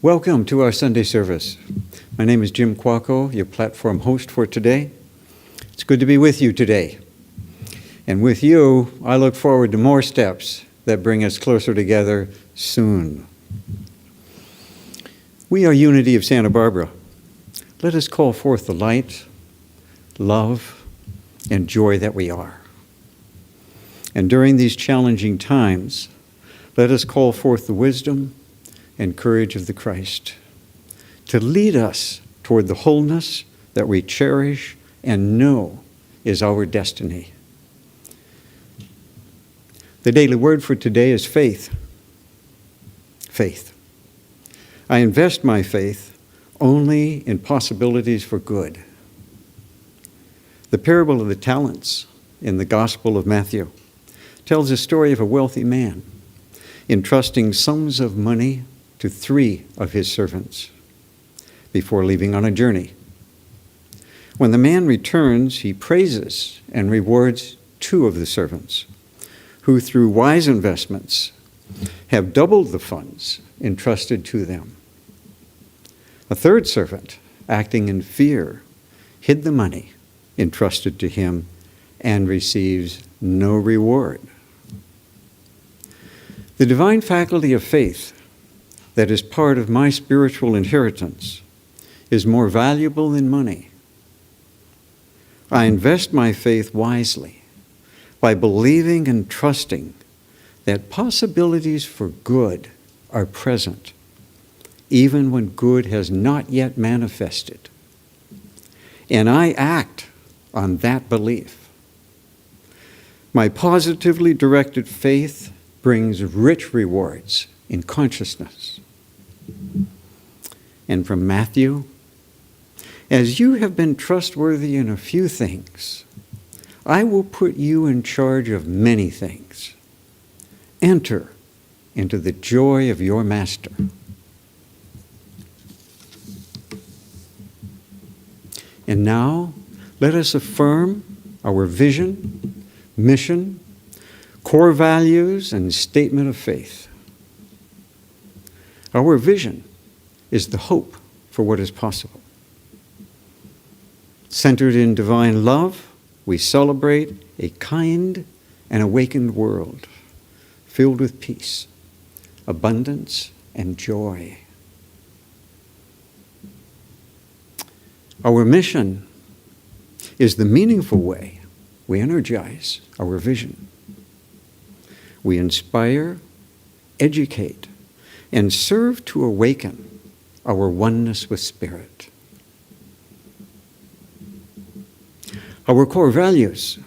Welcome to our Sunday service. My name is Jim Quacco, your platform host for today. It's good to be with you today. And with you, I look forward to more steps that bring us closer together soon. We are Unity of Santa Barbara. Let us call forth the light, love, and joy that we are. And during these challenging times, let us call forth the wisdom and courage of the Christ to lead us toward the wholeness that we cherish and know is our destiny. The daily word for today is faith. Faith. I invest my faith only in possibilities for good. The parable of the talents in the Gospel of Matthew tells the story of a wealthy man entrusting sums of money to 3 of his servants before leaving on a journey. When the man returns, he praises and rewards 2 of the servants, who through wise investments have doubled the funds entrusted to them. A 3rd servant, acting in fear, hid the money entrusted to him and receives no reward. The divine faculty of faith that is part of my spiritual inheritance is more valuable than money. I invest my faith wisely by believing and trusting that possibilities for good are present, even when good has not yet manifested. And I act on that belief. My positively directed faith brings rich rewards in consciousness. And from Matthew, as you have been trustworthy in a few things, I will put you in charge of many things. Enter into the joy of your master. And now, let us affirm our vision, mission, core values, and statement of faith. Our vision is the hope for what is possible. Centered in divine love, we celebrate a kind and awakened world filled with peace, abundance, and joy. Our mission is the meaningful way we energize our vision. We inspire, educate, and serve to awaken our oneness with Spirit. Our core values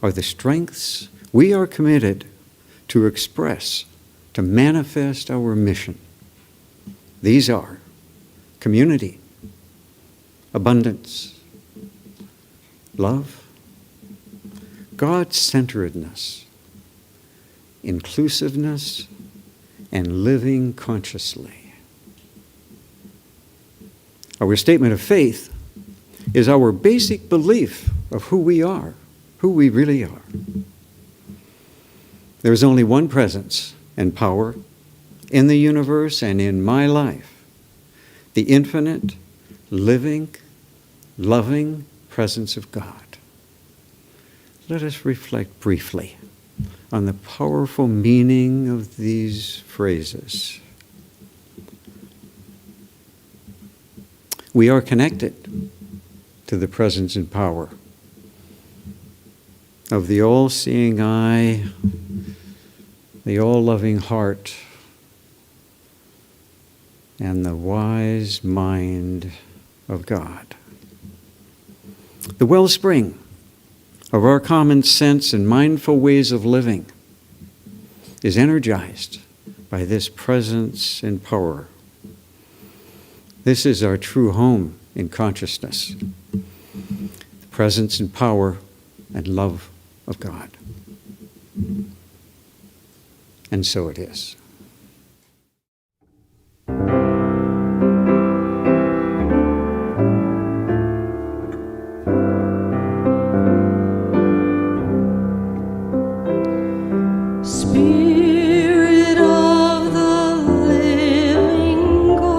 are the strengths we are committed to express, to manifest our mission. These are community, abundance, love, God-centeredness, inclusiveness, and living consciously. Our statement of faith is our basic belief of who we are, who we really are. There is only one presence and power in the universe and in my life, the infinite, living, loving presence of God. Let us reflect briefly on the powerful meaning of these phrases. We are connected to the presence and power of the all-seeing eye, the all-loving heart, and the wise mind of God. The wellspring of our common sense and mindful ways of living is energized by this presence and power. This is our true home in consciousness, the presence and power and love of God. And so it is. Spirit of the living God.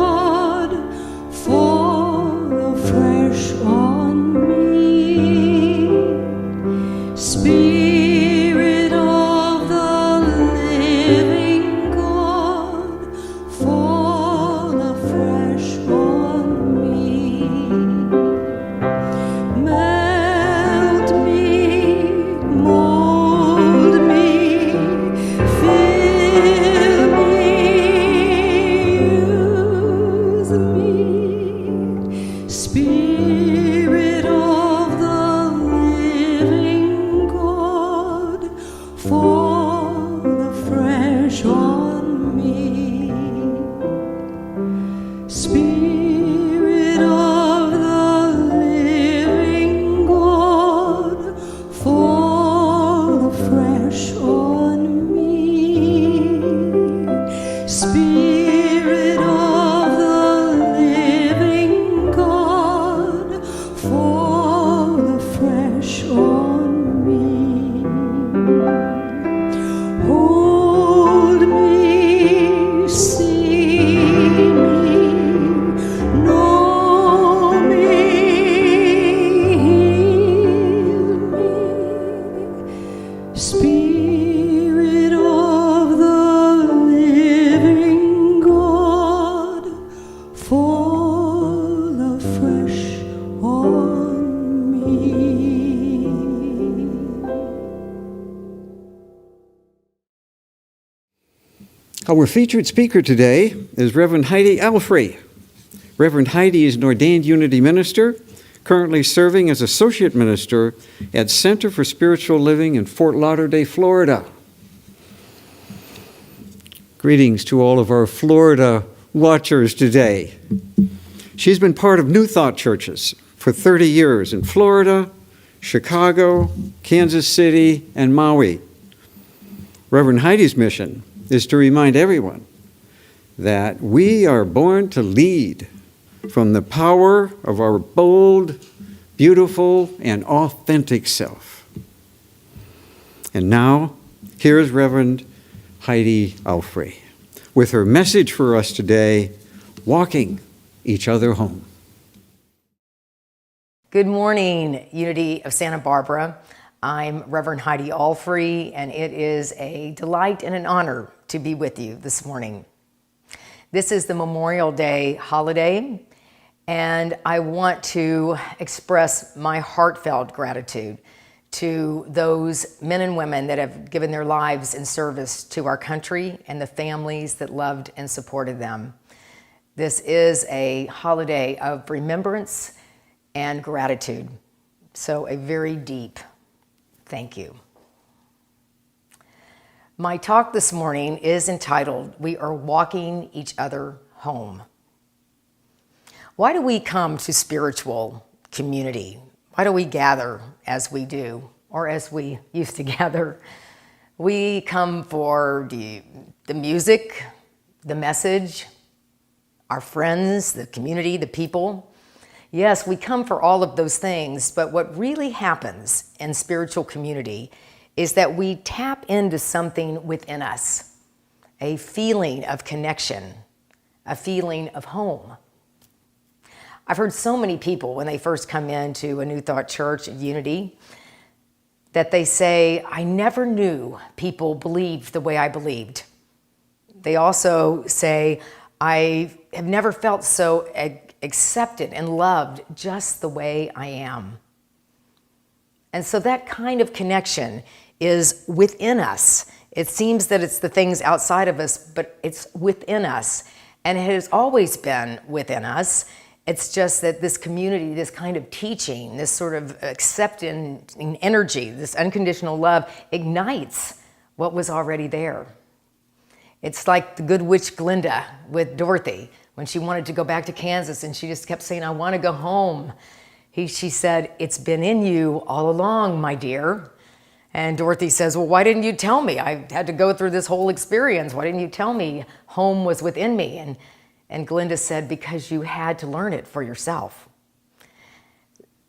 Spirit of the living God, fall afresh on me. Hold me, see me, know me, heal me. Spirit of the living God, fall afresh on me. Our featured speaker today is Reverend Heidi Alfrey. Reverend Heidi is an ordained Unity minister, currently serving as associate minister at Center for Spiritual Living in Fort Lauderdale, Florida. Greetings to all of our Florida watchers today. She's been part of New Thought churches for 30 years in Florida, Chicago, Kansas City, and Maui. Reverend Heidi's mission is to remind everyone that we are born to lead from the power of our bold, beautiful, and authentic self. And now, here's Reverend Heidi Alfrey with her message for us today, Walking Each Other Home. Good morning, Unity of Santa Barbara. I'm Reverend Heidi Alfrey, and it is a delight and an honor to be with you this morning. This is the Memorial Day holiday, and I want to express my heartfelt gratitude to those men and women that have given their lives in service to our country and the families that loved and supported them. This is a holiday of remembrance and gratitude, so a very deep thank you. My talk this morning is entitled, We Are Walking Each Other Home. Why do we come to spiritual community? Why do we gather as we do, or as we used to gather? We come for the music, the message, our friends, the community, the people. Yes, we come for all of those things, but what really happens in spiritual community is that we tap into something within us, a feeling of connection, a feeling of home. I've heard so many people when they first come into a New Thought church of Unity that they say, I never knew people believed the way I believed. They also say, I have never felt so accepted and loved just the way I am. And so that kind of connection is within us. It seems that it's the things outside of us, but it's within us. And it has always been within us. It's just that this community, this kind of teaching, this sort of accepting energy, this unconditional love ignites what was already there. It's like the good witch Glinda with Dorothy when she wanted to go back to Kansas and she just kept saying, I want to go home. She said, it's been in you all along, my dear. And Dorothy says, well, why didn't you tell me? I had to go through this whole experience. Why didn't you tell me home was within me? And Glinda said, because you had to learn it for yourself.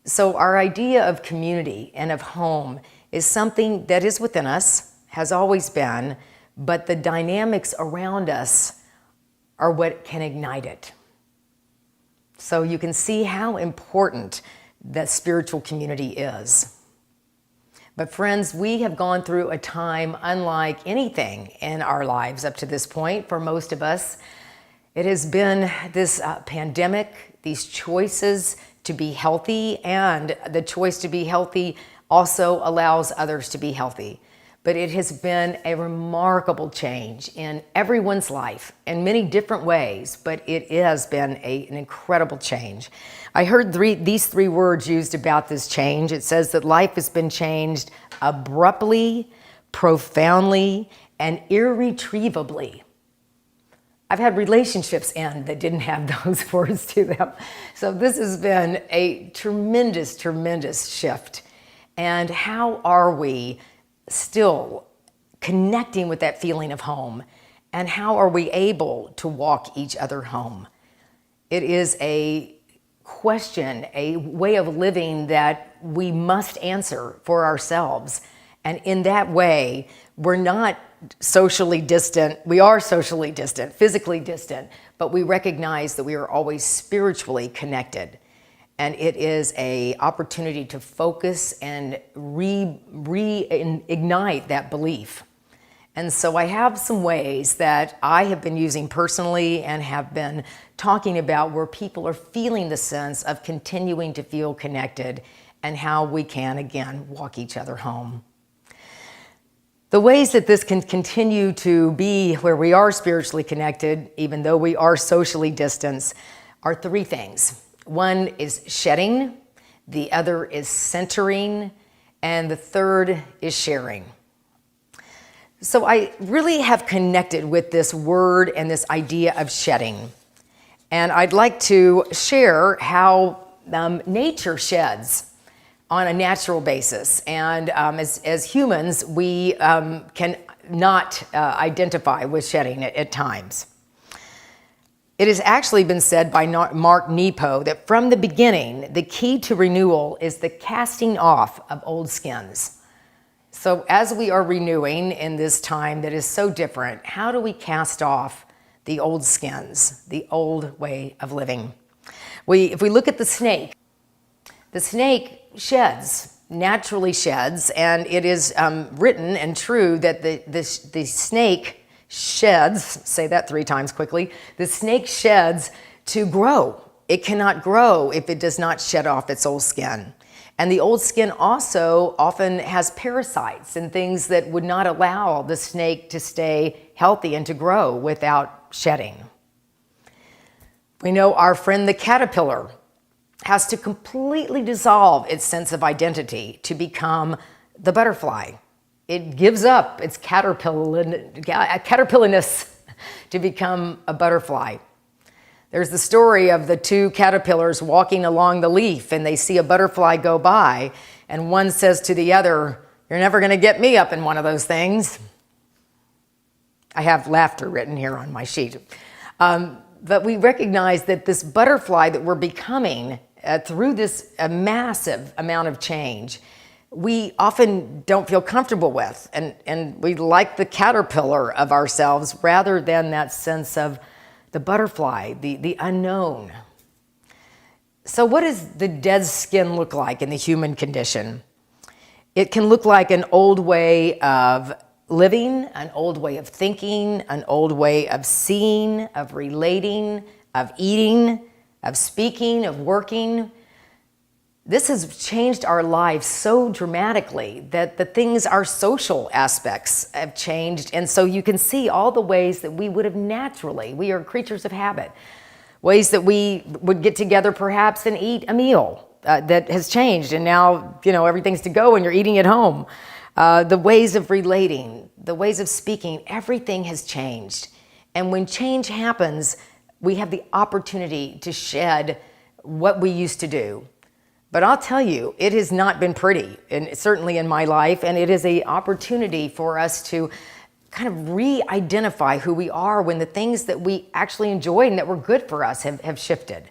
So our idea of community and of home is something that is within us, has always been, but the dynamics around us are what can ignite it. So you can see how important that spiritual community is. But friends, we have gone through a time unlike anything in our lives up to this point for most of us. It has been this pandemic, these choices to be healthy, and the choice to be healthy also allows others to be healthy. But it has been a remarkable change in everyone's life in many different ways, but it has been an incredible change. I heard these three words used about this change. It says that life has been changed abruptly, profoundly, and irretrievably. I've had relationships end that didn't have those words to them. So this has been a tremendous, tremendous shift. And how are we still connecting with that feeling of home And how are we able to walk each other home? It is a question, a way of living that we must answer for ourselves. And in that way, we're not socially distant. We are socially distant, physically distant, but we recognize that we are always spiritually connected. And it is an opportunity to focus and reignite that belief. And so I have some ways that I have been using personally and have been talking about where people are feeling the sense of continuing to feel connected and how we can, again, walk each other home. The ways that this can continue to be where we are spiritually connected, even though we are socially distanced, are three things. One is shedding, the other is centering, and the third is sharing. So I really have connected with this word and this idea of shedding. And I'd like to share how nature sheds on a natural basis. And as humans, we can not identify with shedding at times. It has actually been said by Mark Nepo that from the beginning, the key to renewal is the casting off of old skins. So as we are renewing in this time that is so different, how do we cast off the old skins, the old way of living? If we look at the snake sheds, naturally sheds, and it is written and true that the snake sheds, say that 3 times quickly, the snake sheds to grow. It cannot grow if it does not shed off its old skin. And the old skin also often has parasites and things that would not allow the snake to stay healthy and to grow without shedding. We know our friend the caterpillar has to completely dissolve its sense of identity to become the butterfly. It gives up its caterpillarness to become a butterfly. There's the story of the 2 caterpillars walking along the leaf, and they see a butterfly go by, and one says to the other, "You're never going to get me up in one of those things." I have laughter written here on my sheet. But we recognize that this butterfly that we're becoming through this massive amount of change, we often don't feel comfortable with, and we like the caterpillar of ourselves rather than that sense of the butterfly, the unknown. So what does the dead skin look like in the human condition? It can look like an old way of living, an old way of thinking, an old way of seeing, of relating, of eating, of speaking, of working. This has changed our lives so dramatically that our social aspects have changed. And so you can see all the ways that we would have naturally, we are creatures of habit, ways that we would get together perhaps and eat a meal that has changed. And now, everything's to go and you're eating at home. The ways of relating, the ways of speaking, everything has changed. And when change happens, we have the opportunity to shed what we used to do. But I'll tell you, it has not been pretty, and certainly in my life, and it is an opportunity for us to kind of re-identify who we are when the things that we actually enjoyed and that were good for us have shifted.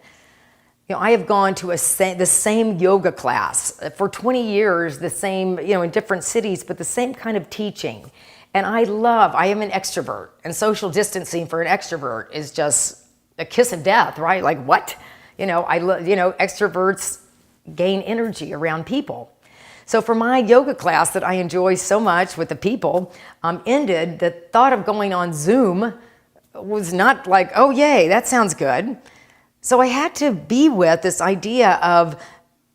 I have gone to the same yoga class for 20 years, the same, in different cities, but the same kind of teaching. And I am an extrovert, and social distancing for an extrovert is just a kiss of death, right? Like what? Extroverts gain energy around people. So for my yoga class that I enjoy so much with the people ended, the thought of going on Zoom was not like, oh yay, that sounds good. So I had to be with this idea of,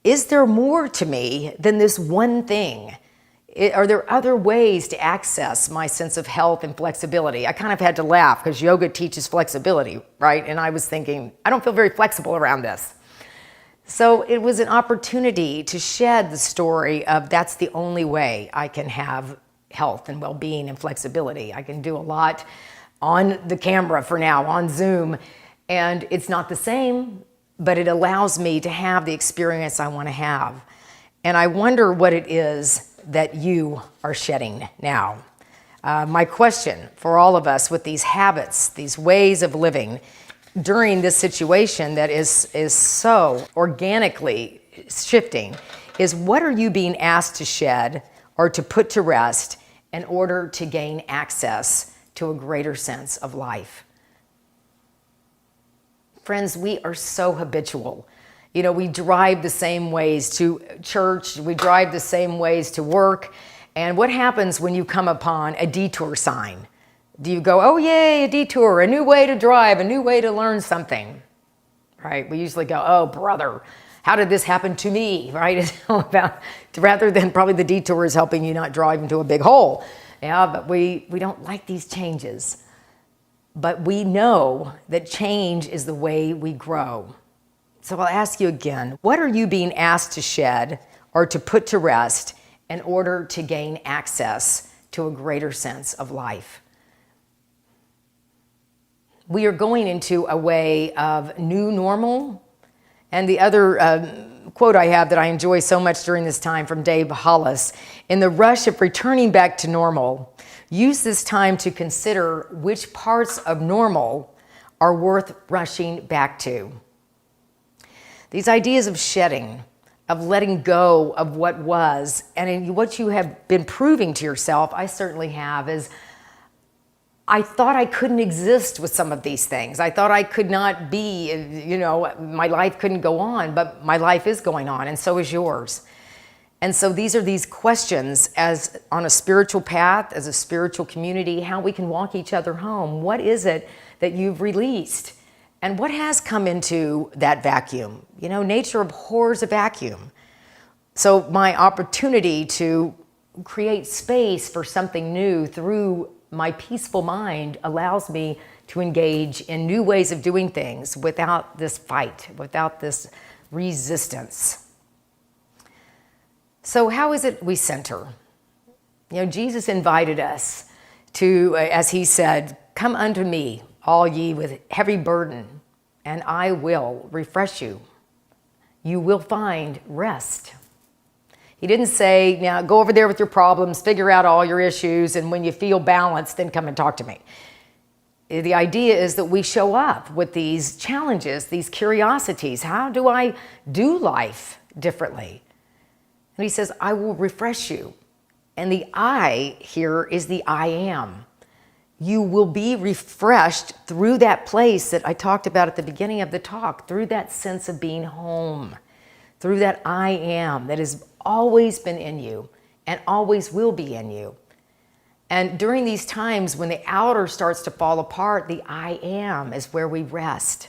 is there more to me than this one thing? Are there other ways to access my sense of health and flexibility? I kind of had to laugh because yoga teaches flexibility, right? And I was thinking, I don't feel very flexible around this. So it was an opportunity to shed the story of that's the only way I can have health and well-being and flexibility. I can do a lot on the camera for now, on Zoom, and it's not the same, but it allows me to have the experience I want to have. And I wonder what it is that you are shedding now. My question for all of us with these habits, these ways of living during this situation that is so organically shifting is, what are you being asked to shed or to put to rest in order to gain access to a greater sense of life? Friends, we are so habitual. You know, we drive the same ways to church, we drive the same ways to work. And what happens when you come upon a detour sign? Do you go, oh yay, a detour, a new way to drive, a new way to learn something, right? We usually go, oh brother, how did this happen to me, right? It's all about, rather than probably the detour is helping you not drive into a big hole. Yeah, but we don't like these changes. But we know that change is the way we grow. So I'll ask you again, what are you being asked to shed or to put to rest in order to gain access to a greater sense of life? We are going into a way of new normal. And the other quote I have that I enjoy so much during this time from Dave Hollis, in the rush of returning back to normal, use this time to consider which parts of normal are worth rushing back to. These ideas of shedding, of letting go of what was, and in what you have been proving to yourself, I certainly have, is I thought I couldn't exist with some of these things. I thought I could not be, you know, my life couldn't go on, but my life is going on, and so is yours. And so these are these questions as on a spiritual path, as a spiritual community, how we can walk each other home. What is it that you've released? And what has come into that vacuum? You know, nature abhors a vacuum. So my opportunity to create space for something new through my peaceful mind allows me to engage in new ways of doing things without this fight, without this resistance. So how is it we center? You know, Jesus invited us to, as he said, come unto me, all ye with heavy burden, and I will refresh you. You will find rest. He didn't say, now go over there with your problems, figure out all your issues, and when you feel balanced, then come and talk to me. The idea is that we show up with these challenges, these curiosities. How do I do life differently? And he says, I will refresh you. And the I here is the I am. You will be refreshed through that place that I talked about at the beginning of the talk, through that sense of being home, through that I am that has always been in you and always will be in you. And during these times when the outer starts to fall apart, the I am is where we rest.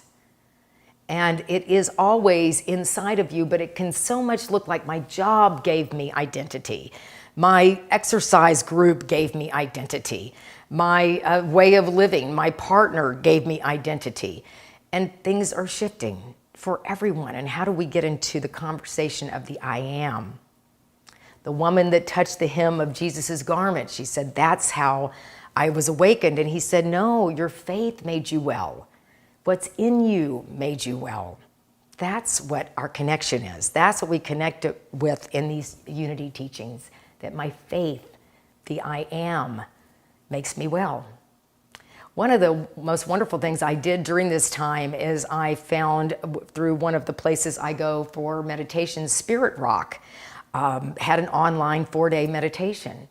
And it is always inside of you, but it can so much look like my job gave me identity. My exercise group gave me identity. My way of living, my partner gave me identity. And things are shifting for everyone. And how do we get into the conversation of the I am? The woman that touched the hem of Jesus's garment, she said, that's how I was awakened. And he said, no, your faith made you well. What's in you made you well. That's what our connection is. That's what we connect with in these unity teachings, that my faith, the I am, makes me well. One of the most wonderful things I did during this time is I found through one of the places I go for meditation, Spirit Rock, had an online 4-day meditation.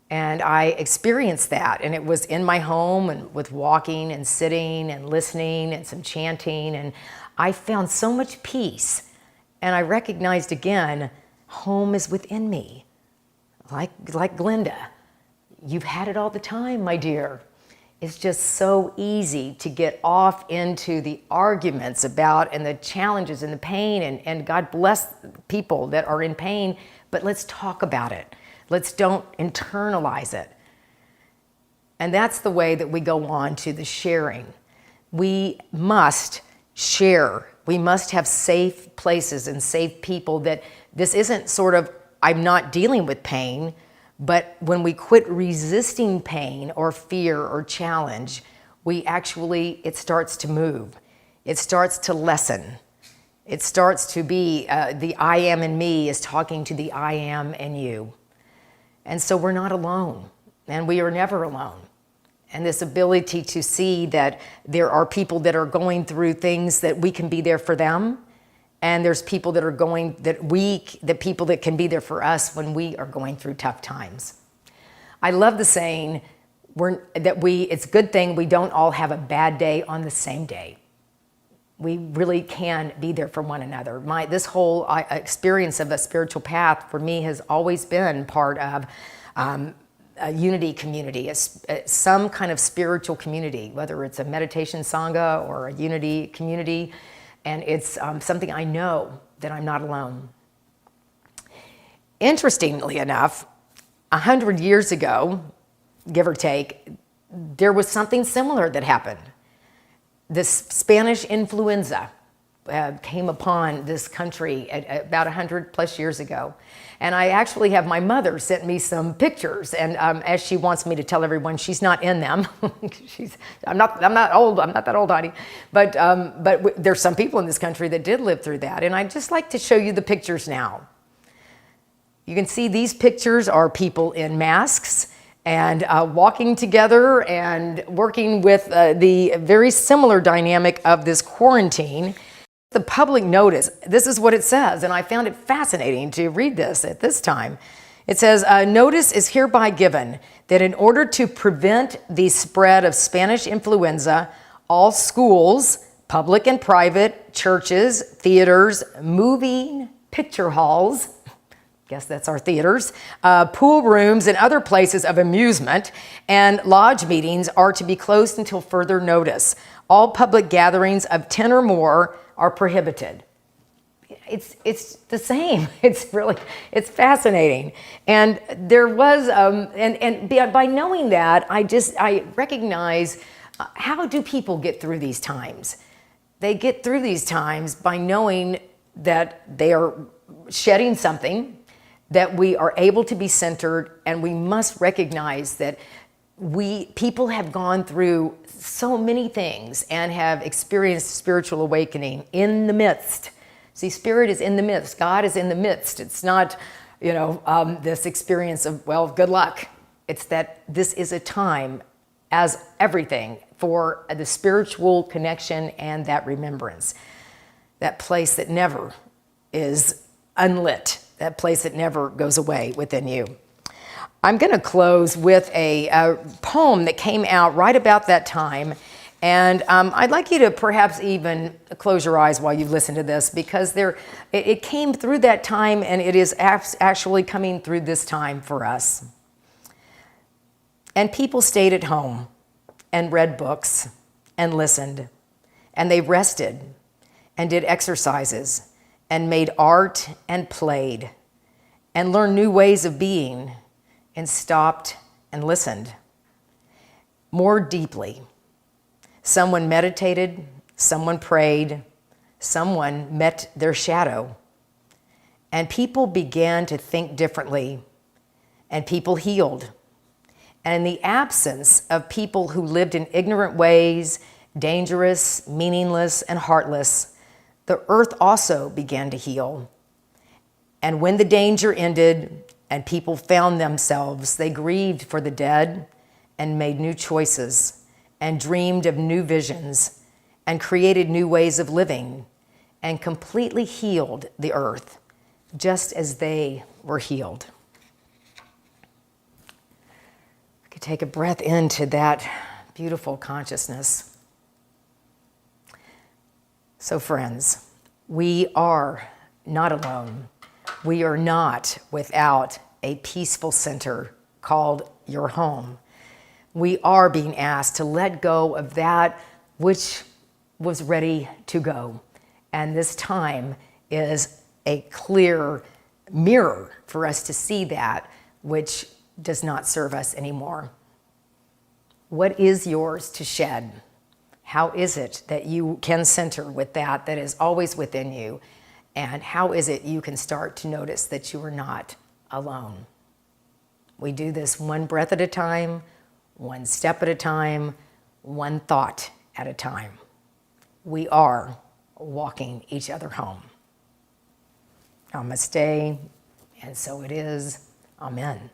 And I experienced that, and it was in my home and with walking and sitting and listening and some chanting, and I found so much peace. And I recognized again, home is within me. Like Glenda, you've had it all the time, my dear. It's just so easy to get off into the arguments about and the challenges and the pain, and God bless people that are in pain, but let's talk about it. Let's don't internalize it. And that's the way that we go on to the sharing. We must share. We must have safe places and safe people that this isn't sort of, I'm not dealing with pain, but when we quit resisting pain or fear or challenge, it starts to move. It starts to lessen. It starts to be the I am in me is talking to the I am in you. And so we're not alone. and we are never alone. And this ability to see that there are people that are going through things that we can be there for them, and there's people that are the people that can be there for us when we are going through tough times. I love the saying it's a good thing we don't all have a bad day on the same day. We really can be there for one another. This whole experience of a spiritual path for me has always been part of a unity community, some kind of spiritual community, whether it's a meditation sangha or a unity community. And it's something I know that I'm not alone. Interestingly enough, 100 years ago, give or take, there was something similar that happened. This Spanish influenza came upon this country about 100 plus years ago. And I actually have my mother sent me some pictures, and as she wants me to tell everyone, she's not in them. I'm not that old, Heidi. But there's some people in this country that did live through that. And I'd just like to show you the pictures now. You can see these pictures are people in masks and walking together and working with the very similar dynamic of this quarantine. The public notice, this is what it says, and I found it fascinating to read this at this time. It says, notice is hereby given that in order to prevent the spread of Spanish influenza, all schools, public and private, churches, theaters, moving picture halls, guess that's our theaters, pool rooms and other places of amusement and lodge meetings are to be closed until further notice. All public gatherings of 10 or more are prohibited. It's the same. It's fascinating. And there was, and by knowing that, I recognize how do people get through these times? They get through these times by knowing that they are shedding something, that we are able to be centered, and we must recognize that people have gone through so many things and have experienced spiritual awakening in the midst. See, Spirit is in the midst. God is in the midst. It's not, this experience of, well, good luck. It's that this is a time, as everything, for the spiritual connection and that remembrance. That place that never is unlit. That place that never goes away within you. I'm going to close with a poem that came out right about that time. And I'd like you to perhaps even close your eyes while you listen to this, because it came through that time, and it is actually coming through this time for us. And people stayed at home and read books and listened, and they rested and did exercises and made art and played and learned new ways of being and stopped and listened more deeply. Someone meditated, someone prayed, someone met their shadow, and people began to think differently, and people healed. And in the absence of people who lived in ignorant ways, dangerous, meaningless, and heartless, the earth also began to heal. And when the danger ended and people found themselves, they grieved for the dead and made new choices and dreamed of new visions and created new ways of living and completely healed the earth just as they were healed. I could take a breath into that beautiful consciousness. So friends, we are not alone. We are not without a peaceful center called your home. We are being asked to let go of that which was ready to go. And this time is a clear mirror for us to see that which does not serve us anymore. What is yours to shed? How is it that you can center with that is always within you? And how is it you can start to notice that you are not alone? We do this one breath at a time, one step at a time, one thought at a time. We are walking each other home. Namaste, and so it is. Amen.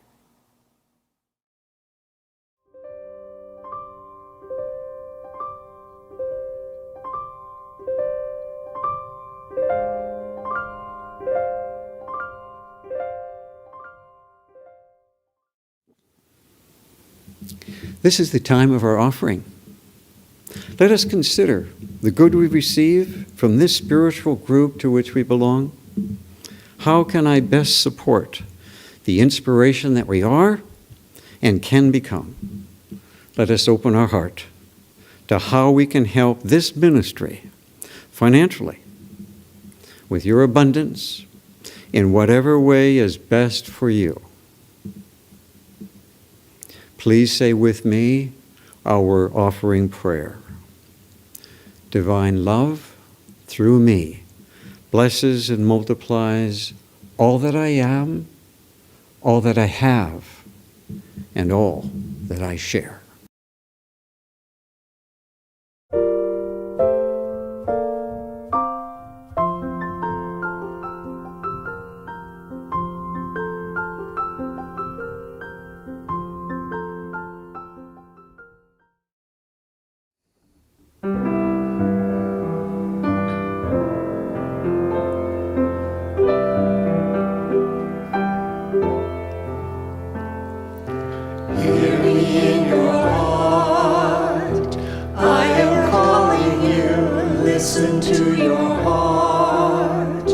This is the time of our offering. Let us consider the good we receive from this spiritual group to which we belong. How can I best support the inspiration that we are and can become? Let us open our heart to how we can help this ministry financially, with your abundance, in whatever way is best for you. Please say with me our offering prayer. Divine love, through me, blesses and multiplies all that I am, all that I have, and all that I share. Hear me in your heart. I am calling you. Listen to your heart.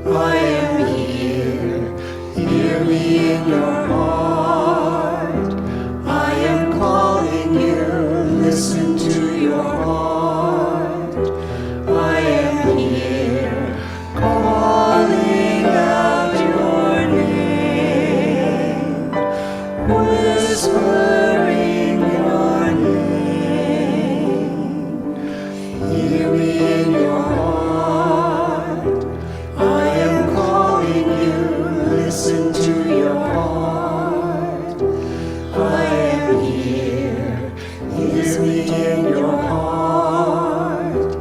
I am here. Hear me in your heart. I am calling you. Listen to your heart. I am here. Calling out your name. Whispering your name. Hear me in your heart. I am calling you. Listen to your heart. I am here. Hear me in your heart.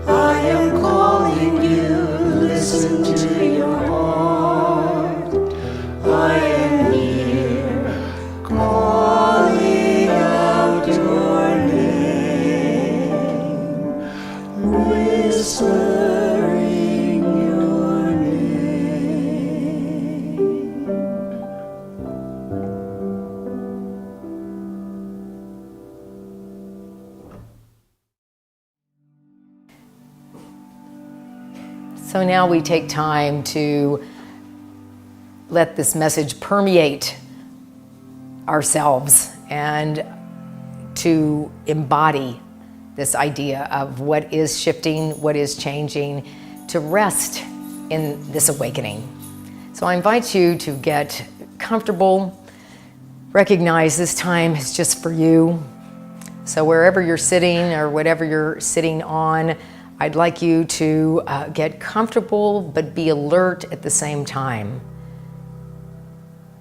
I am calling you. Listen to your heart. I am here. Calling out your name, whispering your name. So now we take time to let this message permeate ourselves and to embody this idea of what is shifting, what is changing, to rest in this awakening. So I invite you to get comfortable, recognize this time is just for you. So wherever you're sitting or whatever you're sitting on, I'd like you to get comfortable but be alert at the same time.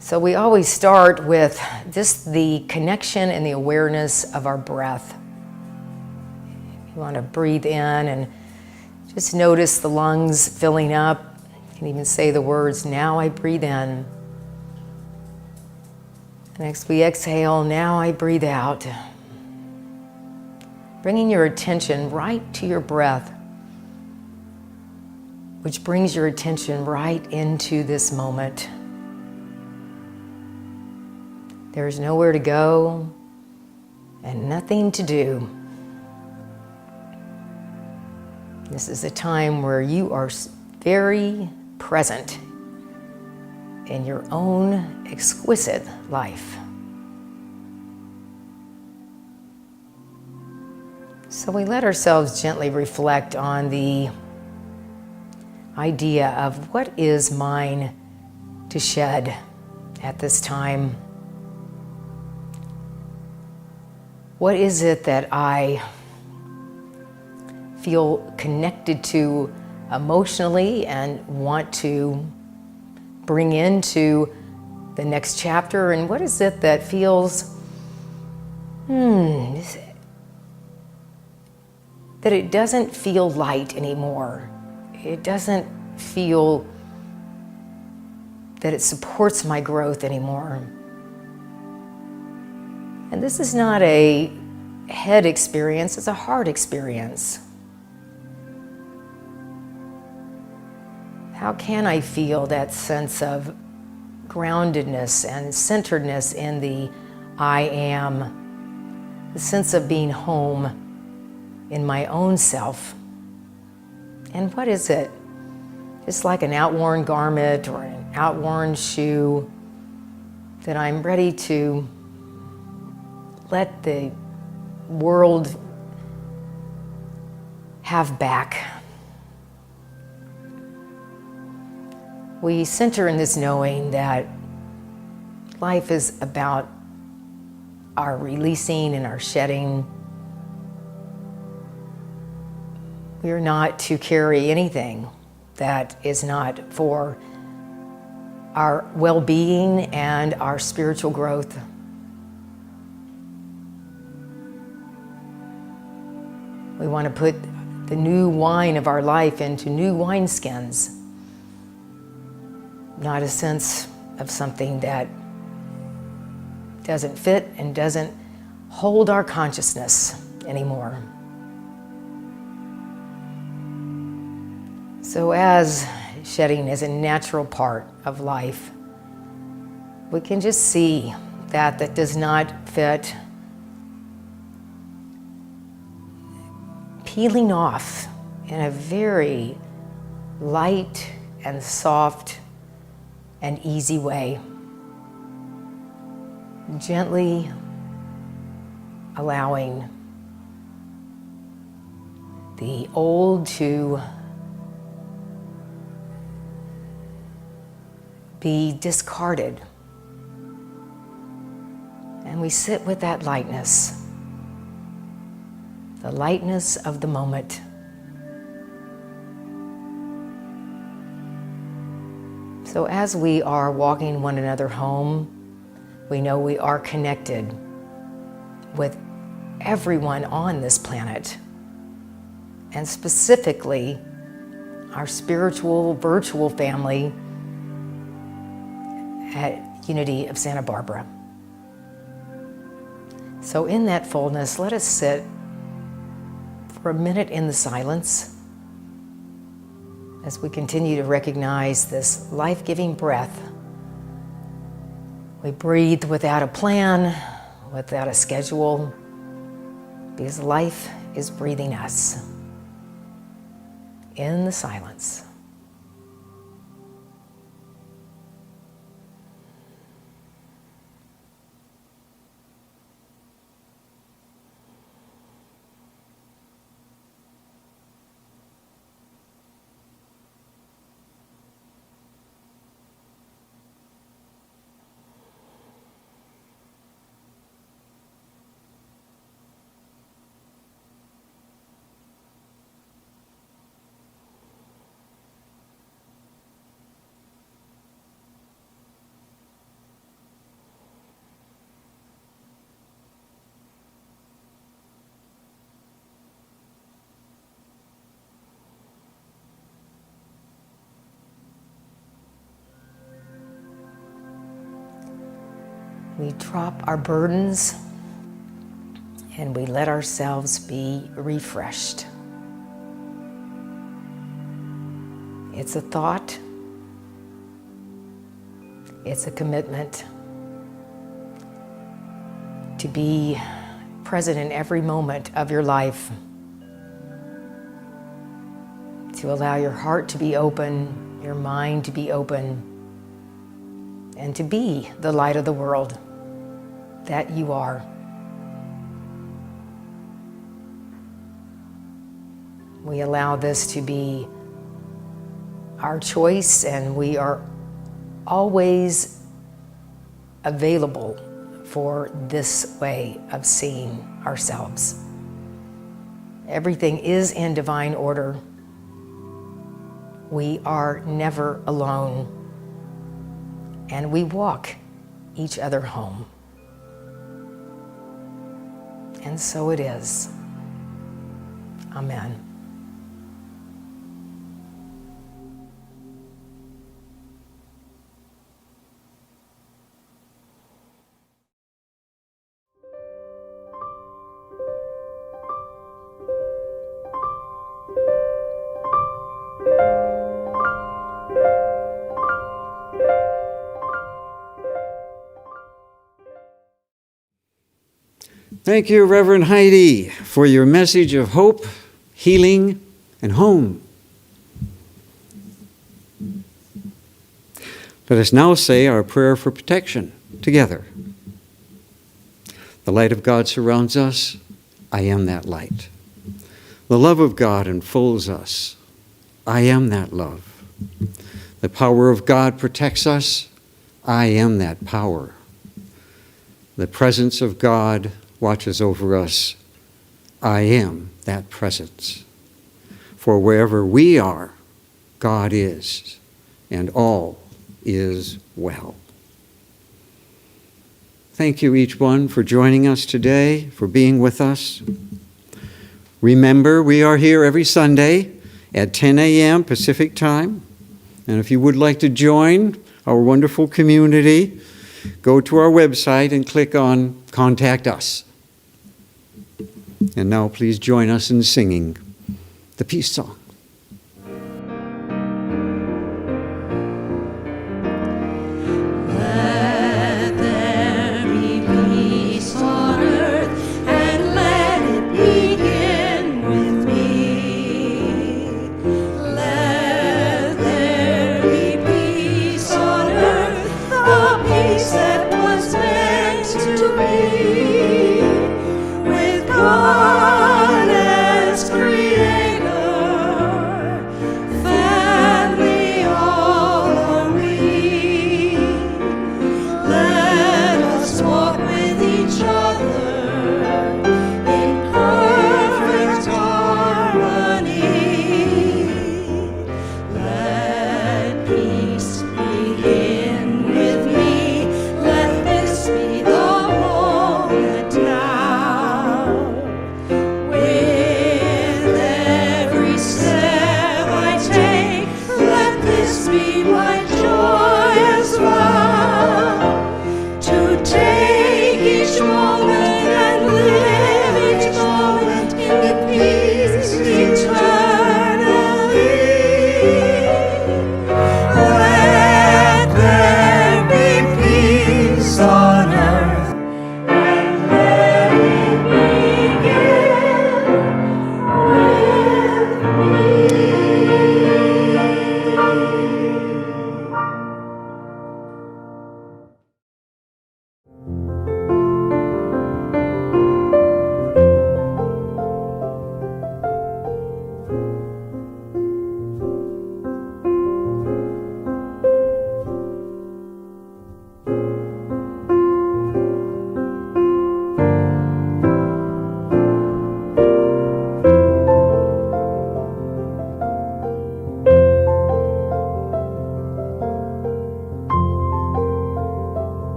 So we always start with just the connection and the awareness of our breath. You want to breathe in and just notice the lungs filling up. You can even say the words, now I breathe in. Next we exhale, now I breathe out. Bringing your attention right to your breath, which brings your attention right into this moment. There is nowhere to go and nothing to do. This is a time where you are very present in your own exquisite life. So we let ourselves gently reflect on the idea of what is mine to shed at this time. What is it that I feel connected to emotionally and want to bring into the next chapter? And what is it that feels, that it doesn't feel light anymore? It doesn't feel that it supports my growth anymore. And this is not a head experience, it's a heart experience. How can I feel that sense of groundedness and centeredness in the I am the sense of being home in my own self. And what is it? Just like an outworn garment or an outworn shoe that I'm ready to let the world have back. We center in this knowing that life is about our releasing and our shedding. We are not to carry anything that is not for our well-being and our spiritual growth. We want to put the new wine of our life into new wineskins, not a sense of something that doesn't fit and doesn't hold our consciousness anymore. So as shedding is a natural part of life, we can just see that does not fit. Peeling off in a very light and soft and easy way. Gently allowing the old to be discarded. And we sit with that lightness, the lightness of the moment. So as we are walking one another home, we know we are connected with everyone on this planet, and specifically our spiritual virtual family at Unity of Santa Barbara. So in that fullness, let us sit for a minute in the silence as we continue to recognize this life-giving breath. We breathe without a plan, without a schedule, because life is breathing us in the silence. We drop our burdens and we let ourselves be refreshed. It's a thought. It's a commitment to be present in every moment of your life, to allow your heart to be open, your mind to be open, and to be the light of the world that you are. We allow this to be our choice, and we are always available for this way of seeing ourselves. Everything is in divine order. We are never alone, and we walk each other home. And so it is. Amen. Thank you, Reverend Heidi, for your message of hope, healing, and home. Let us now say our prayer for protection together. The light of God surrounds us. I am that light. The love of God enfolds us. I am that love. The power of God protects us. I am that power. The presence of God watches over us. I am that presence. For wherever we are, God is, and all is well. Thank you, each one, for joining us today, for being with us. Remember, we are here every Sunday at 10 a.m. Pacific time. And if you would like to join our wonderful community, go to our website and click on Contact Us. And now please join us in singing the peace song.